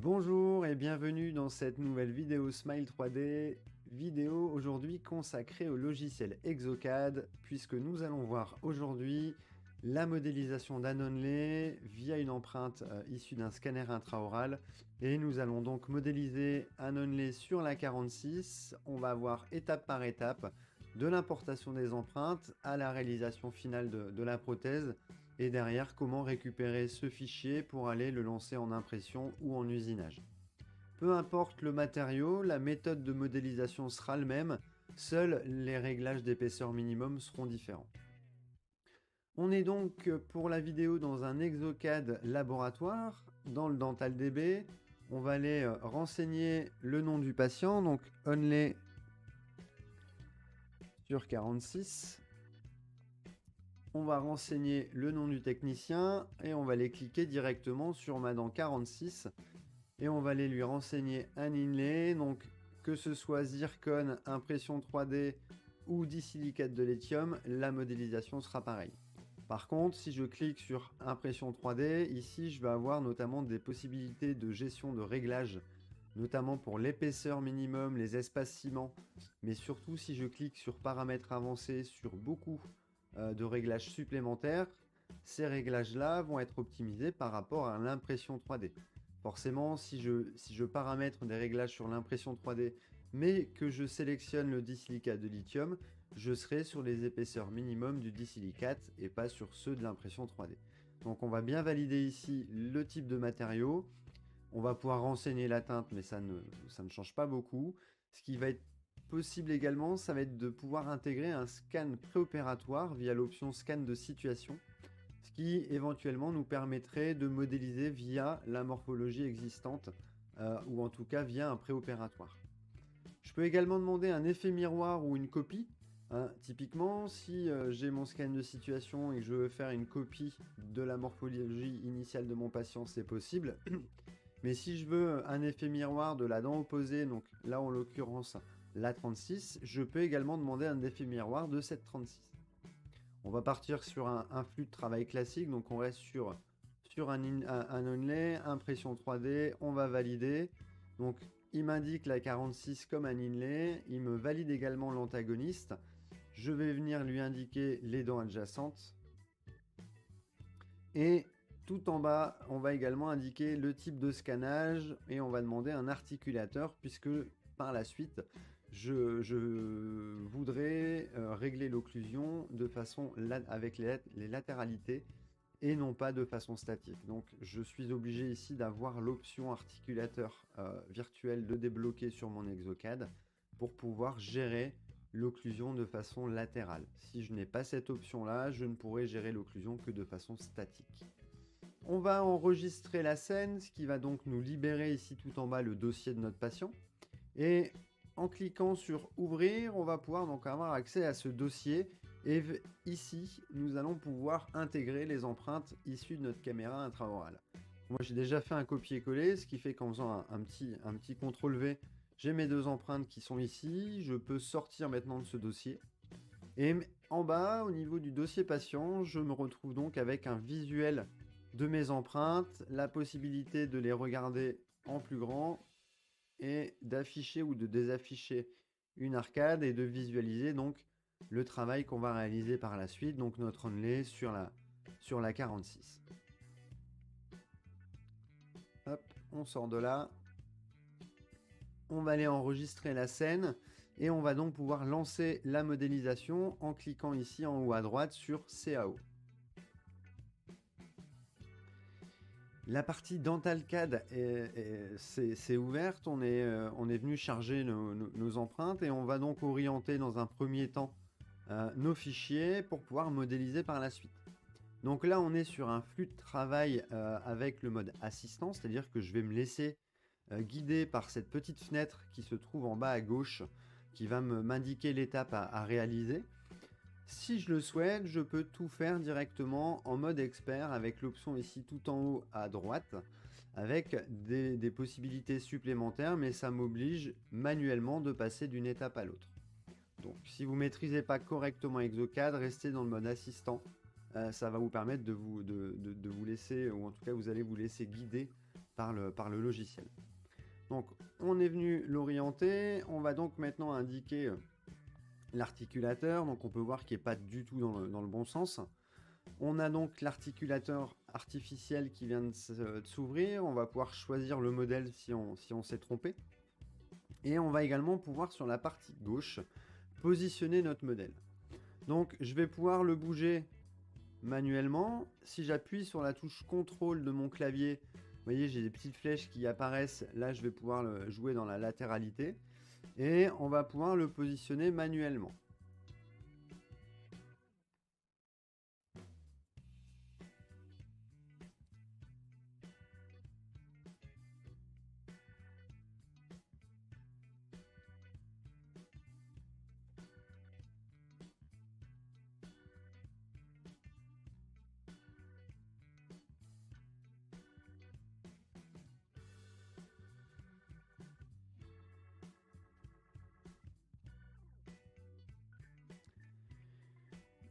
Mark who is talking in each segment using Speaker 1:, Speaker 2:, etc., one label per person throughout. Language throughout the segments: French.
Speaker 1: Bonjour et bienvenue dans cette nouvelle vidéo Smile 3D, vidéo aujourd'hui consacrée au logiciel Exocad, puisque nous allons voir aujourd'hui la modélisation d'un onlay via une empreinte issue d'un scanner intraoral, et nous allons donc modéliser un onlay sur la 46. On va voir étape par étape de l'importation des empreintes à la réalisation finale de la prothèse, et derrière comment récupérer ce fichier pour aller le lancer en impression ou en usinage. Peu importe le matériau, la méthode de modélisation sera le même, seuls les réglages d'épaisseur minimum seront différents. On est donc pour la vidéo dans un Exocad laboratoire, dans le DentalDB. On va aller renseigner le nom du patient, donc onlay sur 46. On va renseigner le nom du technicien et on va aller cliquer directement sur ma dent 46 et on va aller lui renseigner un inlay, donc que ce soit zircone, impression 3D ou disilicate de lithium, la modélisation sera pareille. Par contre, si je clique sur impression 3D, ici je vais avoir notamment des possibilités de gestion de réglage, notamment pour l'épaisseur minimum, les espacements, mais surtout si je clique sur paramètres avancés sur beaucoup de réglages supplémentaires, ces réglages-là vont être optimisés par rapport à l'impression 3D. Forcément, si je paramètre des réglages sur l'impression 3D, mais que je sélectionne le disilicate de lithium, je serai sur les épaisseurs minimum du disilicate et pas sur ceux de l'impression 3D. Donc on va bien valider ici le type de matériau. On va pouvoir renseigner la teinte, mais ça ne change pas beaucoup. Ce qui va être possible également, ça va être de pouvoir intégrer un scan préopératoire via l'option scan de situation, ce qui éventuellement nous permettrait de modéliser via la morphologie existante, ou en tout cas via un préopératoire. Je peux également demander un effet miroir ou une copie. Typiquement, si j'ai mon scan de situation et que je veux faire une copie de la morphologie initiale de mon patient, c'est possible. Mais si je veux un effet miroir de la dent opposée, donc là en l'occurrence la 36, je peux également demander un effet miroir de cette 36. On va partir sur un flux de travail classique, donc on reste sur un onlay, impression 3D, on va valider. Donc il m'indique la 46 comme un inlay, il me valide également l'antagoniste. Je vais venir lui indiquer les dents adjacentes. Et tout en bas, on va également indiquer le type de scannage et on va demander un articulateur, puisque par la suite, je voudrais régler l'occlusion de façon avec les latéralités et non pas de façon statique. Donc je suis obligé ici d'avoir l'option articulateur virtuel de débloquer sur mon Exocad pour pouvoir gérer l'occlusion de façon latérale. Si je n'ai pas cette option-là, je ne pourrai gérer l'occlusion que de façon statique. On va enregistrer la scène, ce qui va donc nous libérer ici tout en bas le dossier de notre patient. Et en cliquant sur ouvrir, on va pouvoir donc avoir accès à ce dossier. Et ici, nous allons pouvoir intégrer les empreintes issues de notre caméra intraorale. Moi, j'ai déjà fait un copier-coller, ce qui fait qu'en faisant un petit CTRL-V, j'ai mes deux empreintes qui sont ici. Je peux sortir maintenant de ce dossier. Et en bas, au niveau du dossier patient, je me retrouve donc avec un visuel de mes empreintes, la possibilité de les regarder en plus grand et d'afficher ou de désafficher une arcade et de visualiser donc le travail qu'on va réaliser par la suite, donc notre onlay sur la 46. Hop, on sort de là. On va aller enregistrer la scène et on va donc pouvoir lancer la modélisation en cliquant ici en haut à droite sur CAO. La partie DentalCAD c'est ouverte, on est venu charger nos empreintes et on va donc orienter dans un premier temps nos fichiers pour pouvoir modéliser par la suite. Donc là on est sur un flux de travail avec le mode assistant, c'est-à-dire que je vais me laisser guider par cette petite fenêtre qui se trouve en bas à gauche, qui va m'indiquer l'étape à réaliser. Si je le souhaite, je peux tout faire directement en mode expert avec l'option ici tout en haut à droite, avec des possibilités supplémentaires, mais ça m'oblige manuellement de passer d'une étape à l'autre. Donc si vous ne maîtrisez pas correctement Exocad, restez dans le mode assistant. Ça va vous permettre de vous laisser, ou en tout cas vous allez vous laisser guider par le logiciel. Donc on est venu l'orienter, on va donc maintenant indiquer l'articulateur, donc on peut voir qu'il n'est pas du tout dans le bon sens. On a donc l'articulateur artificiel qui vient de s'ouvrir, on va pouvoir choisir le modèle si on s'est trompé. Et on va également pouvoir sur la partie gauche positionner notre modèle. Donc je vais pouvoir le bouger manuellement. Si j'appuie sur la touche contrôle de mon clavier, vous voyez j'ai des petites flèches qui apparaissent, là je vais pouvoir le jouer dans la latéralité et on va pouvoir le positionner manuellement.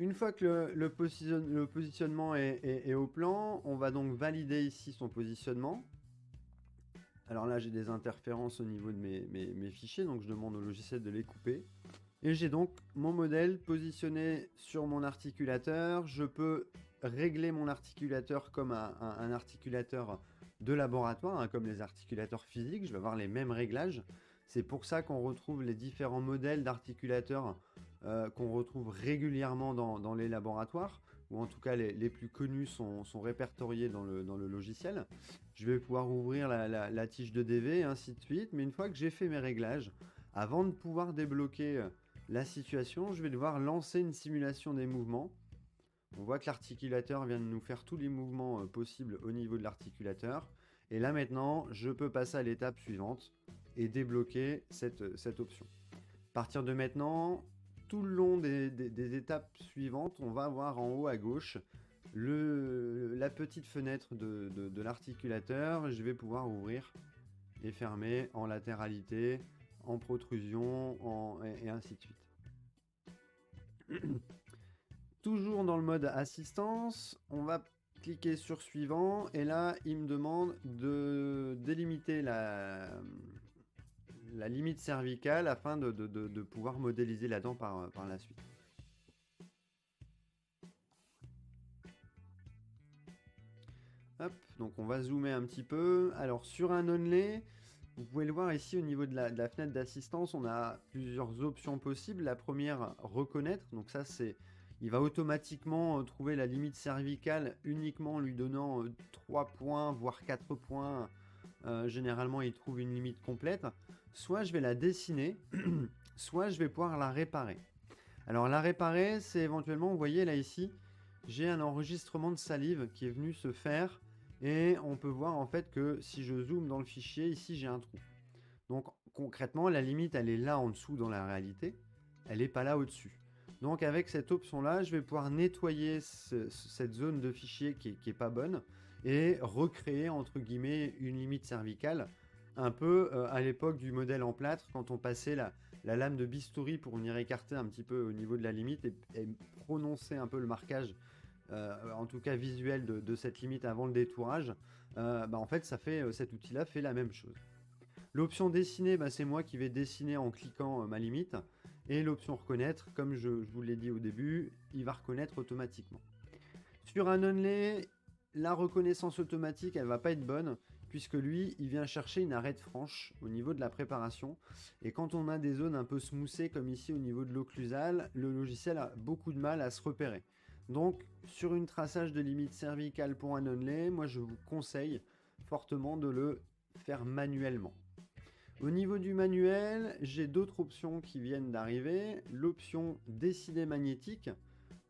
Speaker 1: Une fois que le positionnement est au plan, on va donc valider ici son positionnement. Alors là, j'ai des interférences au niveau de mes fichiers, donc je demande au logiciel de les couper. Et j'ai donc mon modèle positionné sur mon articulateur. Je peux régler mon articulateur comme un articulateur de laboratoire, hein, comme les articulateurs physiques. Je vais avoir les mêmes réglages. C'est pour ça qu'on retrouve les différents modèles d'articulateurs qu'on retrouve régulièrement dans les laboratoires, ou en tout cas les plus connus sont répertoriés dans le logiciel. Je vais pouvoir ouvrir la tige de DV et ainsi de suite, mais une fois que j'ai fait mes réglages, avant de pouvoir débloquer la situation, je vais devoir lancer une simulation des mouvements. On voit que l'articulateur vient de nous faire tous les mouvements possibles au niveau de l'articulateur. Et là maintenant, je peux passer à l'étape suivante et débloquer cette option. À partir de maintenant, tout le long des étapes suivantes, on va voir en haut à gauche la petite fenêtre de l'articulateur. Je vais pouvoir ouvrir et fermer en latéralité, en protrusion, et ainsi de suite. Toujours dans le mode assistance, on va cliquer sur suivant et là il me demande de délimiter la limite cervicale afin de pouvoir modéliser la dent par la suite. Hop, donc on va zoomer un petit peu. Alors sur un only, vous pouvez le voir ici au niveau de la fenêtre d'assistance, on a plusieurs options possibles. La première, reconnaître, donc ça c'est, il va automatiquement trouver la limite cervicale uniquement en lui donnant 3 points, voire 4 points. Généralement il trouve une limite complète. Soit je vais la dessiner, soit je vais pouvoir la réparer. Alors la réparer, c'est éventuellement, vous voyez là ici, j'ai un enregistrement de salive qui est venu se faire. Et on peut voir en fait que si je zoome dans le fichier, ici j'ai un trou. Donc concrètement, la limite elle est là en dessous dans la réalité, elle n'est pas là au-dessus. Donc avec cette option là, je vais pouvoir nettoyer cette zone de fichier qui est pas bonne et recréer entre guillemets une limite cervicale, un peu à l'époque du modèle en plâtre quand on passait la lame de bistouri pour venir écarter un petit peu au niveau de la limite et prononcer un peu le marquage. En tout cas visuel de cette limite avant le détourage, en fait cet outil là fait la même chose. L'option dessiner, c'est moi qui vais dessiner en cliquant ma limite, et l'option reconnaître, comme je vous l'ai dit au début, il va reconnaître automatiquement. Sur un only, la reconnaissance automatique elle va pas être bonne puisque lui il vient chercher une arête franche au niveau de la préparation, et quand on a des zones un peu smoothées comme ici au niveau de l'occlusal, le logiciel a beaucoup de mal à se repérer. Donc, sur une traçage de limite cervicale pour un only, moi je vous conseille fortement de le faire manuellement. Au niveau du manuel, j'ai d'autres options qui viennent d'arriver. L'option dessiner magnétique,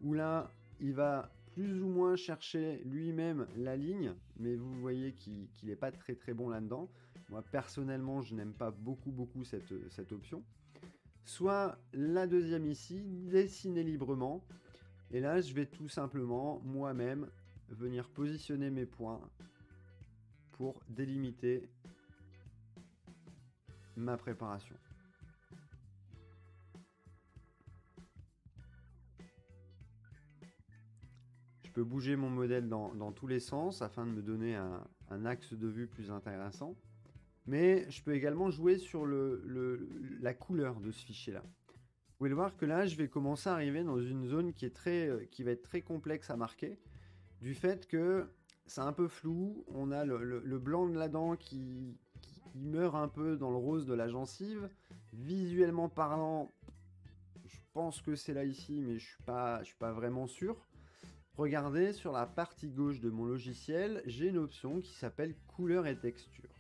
Speaker 1: où là, il va plus ou moins chercher lui-même la ligne, mais vous voyez qu'il n'est pas très très bon là-dedans. Moi, personnellement, je n'aime pas beaucoup cette option. Soit la deuxième ici, dessiner librement. Et là, je vais tout simplement, moi-même, venir positionner mes points pour délimiter ma préparation. Je peux bouger mon modèle dans tous les sens afin de me donner un axe de vue plus intéressant. Mais je peux également jouer sur la couleur de ce fichier-là. Vous pouvez le voir que là, je vais commencer à arriver dans une zone qui va être très complexe à marquer, du fait que c'est un peu flou. On a le blanc de la dent qui meurt un peu dans le rose de la gencive. Visuellement parlant, je pense que c'est là ici, mais je suis pas vraiment sûr. Regardez, sur la partie gauche de mon logiciel, j'ai une option qui s'appelle couleur et texture.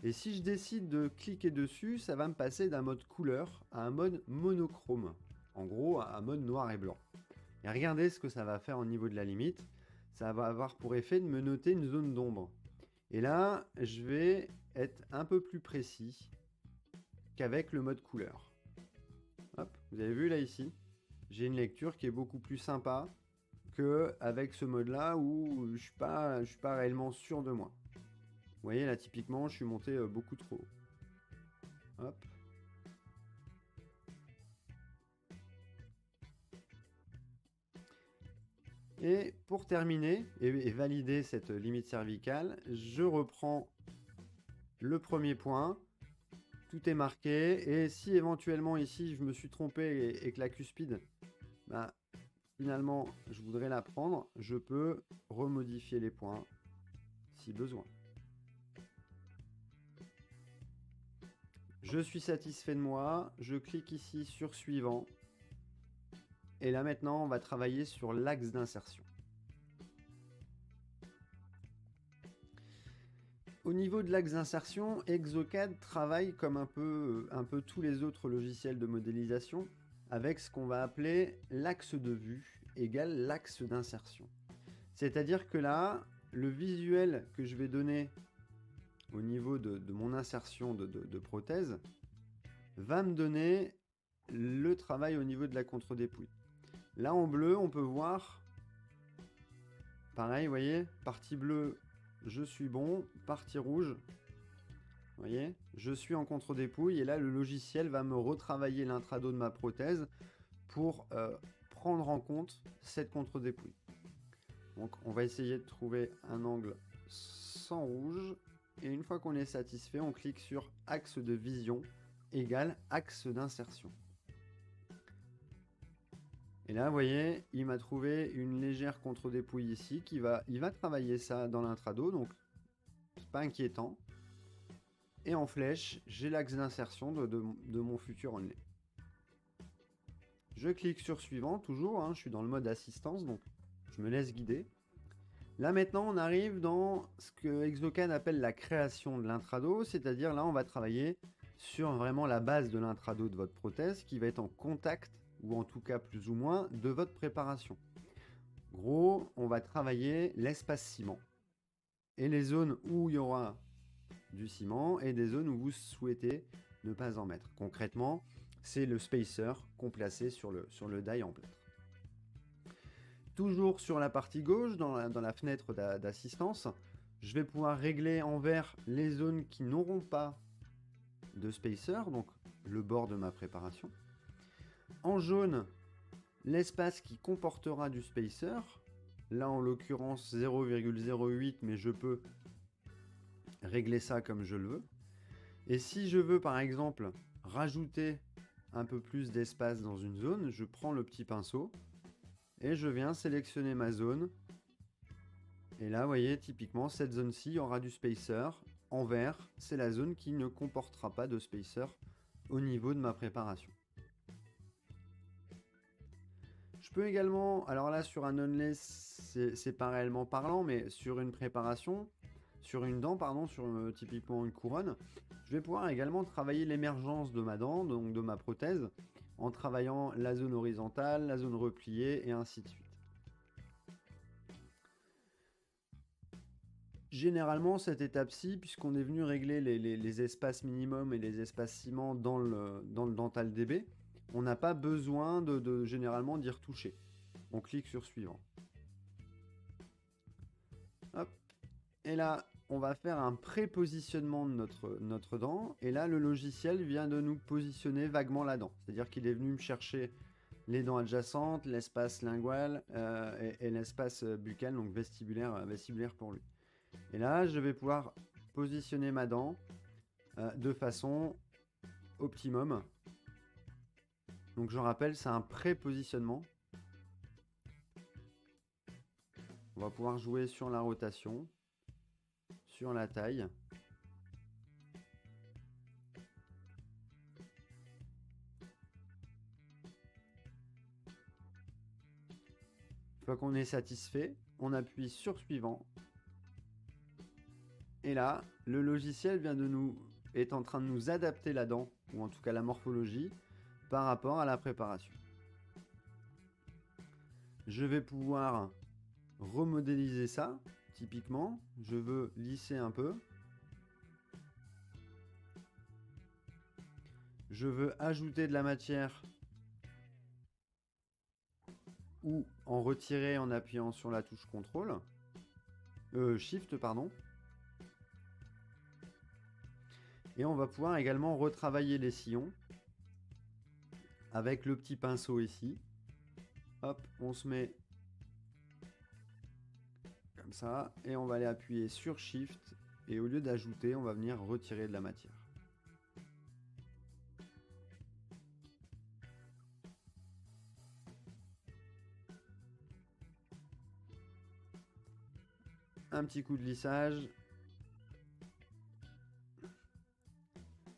Speaker 1: Et si je décide de cliquer dessus, ça va me passer d'un mode couleur à un mode monochrome. En gros, à un mode noir et blanc. Et regardez ce que ça va faire au niveau de la limite. Ça va avoir pour effet de me noter une zone d'ombre. Et là, je vais être un peu plus précis qu'avec le mode couleur. Hop, vous avez vu là ici, j'ai une lecture qui est beaucoup plus sympa qu'avec ce mode-là où je suis pas réellement sûr de moi. Vous voyez là typiquement je suis monté beaucoup trop haut. Hop. Et pour terminer et valider cette limite cervicale, je reprends le premier point. Tout est marqué et si éventuellement ici je me suis trompé et que la cuspide, finalement je voudrais la prendre, je peux remodifier les points si besoin. Je suis satisfait de moi, je clique ici sur suivant. Et là maintenant, on va travailler sur l'axe d'insertion. Au niveau de l'axe d'insertion, Exocad travaille comme un peu tous les autres logiciels de modélisation avec ce qu'on va appeler l'axe de vue égale l'axe d'insertion. C'est-à-dire que là, le visuel que je vais donner au niveau de mon insertion de prothèse va me donner le travail au niveau de la contre-dépouille. Là en bleu, on peut voir, pareil, vous voyez, partie bleue, je suis bon, partie rouge, vous voyez, je suis en contre-dépouille et là le logiciel va me retravailler l'intrado de ma prothèse pour prendre en compte cette contre-dépouille. Donc on va essayer de trouver un angle sans rouge et une fois qu'on est satisfait, on clique sur axe de vision égale axe d'insertion. Et là, vous voyez, il m'a trouvé une légère contre-dépouille ici, il va travailler ça dans l'intrado, donc c'est pas inquiétant. Et en flèche, j'ai l'axe d'insertion de mon futur onlay. Je clique sur suivant, toujours, je suis dans le mode assistance, donc je me laisse guider. Là maintenant, on arrive dans ce que Exocad appelle la création de l'intrado, c'est-à-dire là, on va travailler sur vraiment la base de l'intrado de votre prothèse qui va être en contact ou en tout cas plus ou moins, de votre préparation. Gros, on va travailler l'espace ciment. Et les zones où il y aura du ciment et des zones où vous souhaitez ne pas en mettre. Concrètement, c'est le spacer qu'on plaçait sur le die en plâtre. Toujours sur la partie gauche, dans la fenêtre d'assistance, je vais pouvoir régler en vert les zones qui n'auront pas de spacer, donc le bord de ma préparation. En jaune, l'espace qui comportera du spacer, là en l'occurrence 0,08, mais je peux régler ça comme je le veux. Et si je veux par exemple rajouter un peu plus d'espace dans une zone, je prends le petit pinceau et je viens sélectionner ma zone. Et là, vous voyez, typiquement, cette zone-ci aura du spacer. En vert, c'est la zone qui ne comportera pas de spacer au niveau de ma préparation. Je peux également, alors là sur un onlay, c'est pas réellement parlant, mais sur une préparation, sur une dent, pardon, sur typiquement une couronne, je vais pouvoir également travailler l'émergence de ma dent, donc de ma prothèse, en travaillant la zone horizontale, la zone repliée et ainsi de suite. Généralement, cette étape-ci, puisqu'on est venu régler les espaces minimum et les espaces ciment dans le Dental DB, on n'a pas besoin généralement d'y retoucher. On clique sur suivant. Hop. Et là, on va faire un pré-positionnement de notre dent. Et là, le logiciel vient de nous positionner vaguement la dent. C'est-à-dire qu'il est venu me chercher les dents adjacentes, l'espace lingual et l'espace buccal, donc vestibulaire pour lui. Et là, je vais pouvoir positionner ma dent de façon optimum. Donc je rappelle, c'est un pré-positionnement. On va pouvoir jouer sur la rotation, sur la taille. Une fois qu'on est satisfait, on appuie sur suivant. Et là, le logiciel est en train de nous adapter la dent, ou en tout cas la morphologie, par rapport à la préparation. Je vais pouvoir remodéliser ça. Typiquement, je veux lisser un peu. Je veux ajouter de la matière ou en retirer en appuyant sur la touche Shift, pardon. Et on va pouvoir également retravailler les sillons avec le petit pinceau ici. Hop, on se met comme ça et on va aller appuyer sur Shift et au lieu d'ajouter, on va venir retirer de la matière. Un petit coup de lissage.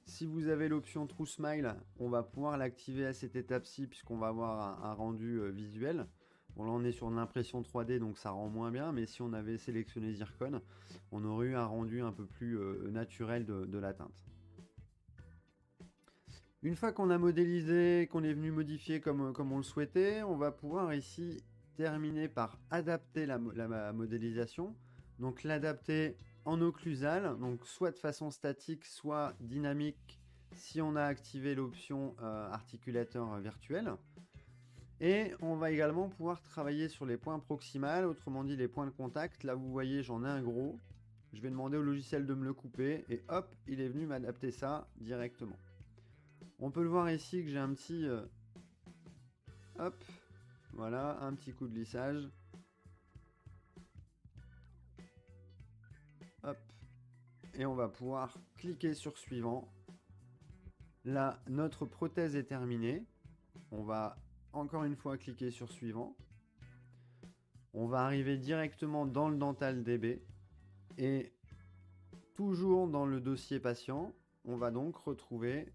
Speaker 1: Si vous avez l'option True Smile, on va pouvoir l'activer à cette étape-ci puisqu'on va avoir un rendu visuel. Bon là on est sur une impression 3D donc ça rend moins bien, mais si on avait sélectionné Zircon, on aurait eu un rendu un peu plus naturel de la teinte. Une fois qu'on a modélisé, qu'on est venu modifier comme on le souhaitait, on va pouvoir ici terminer par adapter la modélisation. Donc l'adapter en occlusal, donc soit de façon statique, soit dynamique si on a activé l'option articulateur virtuel. Et on va également pouvoir travailler sur les points proximales, autrement dit les points de contact. Là vous voyez j'en ai un gros, je vais demander au logiciel de me le couper et hop, il est venu m'adapter ça directement. On peut le voir ici que j'ai un petit... hop, voilà, un petit coup de lissage. Hop, et on va pouvoir cliquer sur suivant. Là, notre prothèse est terminée. On va encore une fois cliquer sur suivant. On va arriver directement dans le Dental DB et toujours dans le dossier patient, on va donc retrouver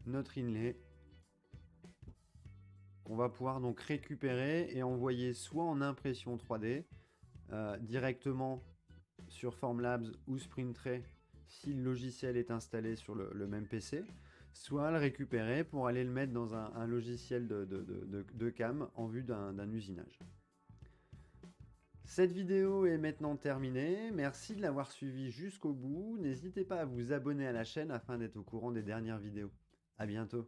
Speaker 1: notre inlay. On va pouvoir donc récupérer et envoyer soit en impression 3D directement sur Formlabs ou SprintRay si le logiciel est installé sur le même PC, soit le récupérer pour aller le mettre dans un logiciel de cam en vue d'un usinage. Cette vidéo est maintenant terminée, merci de l'avoir suivi jusqu'au bout, n'hésitez pas à vous abonner à la chaîne afin d'être au courant des dernières vidéos. À bientôt.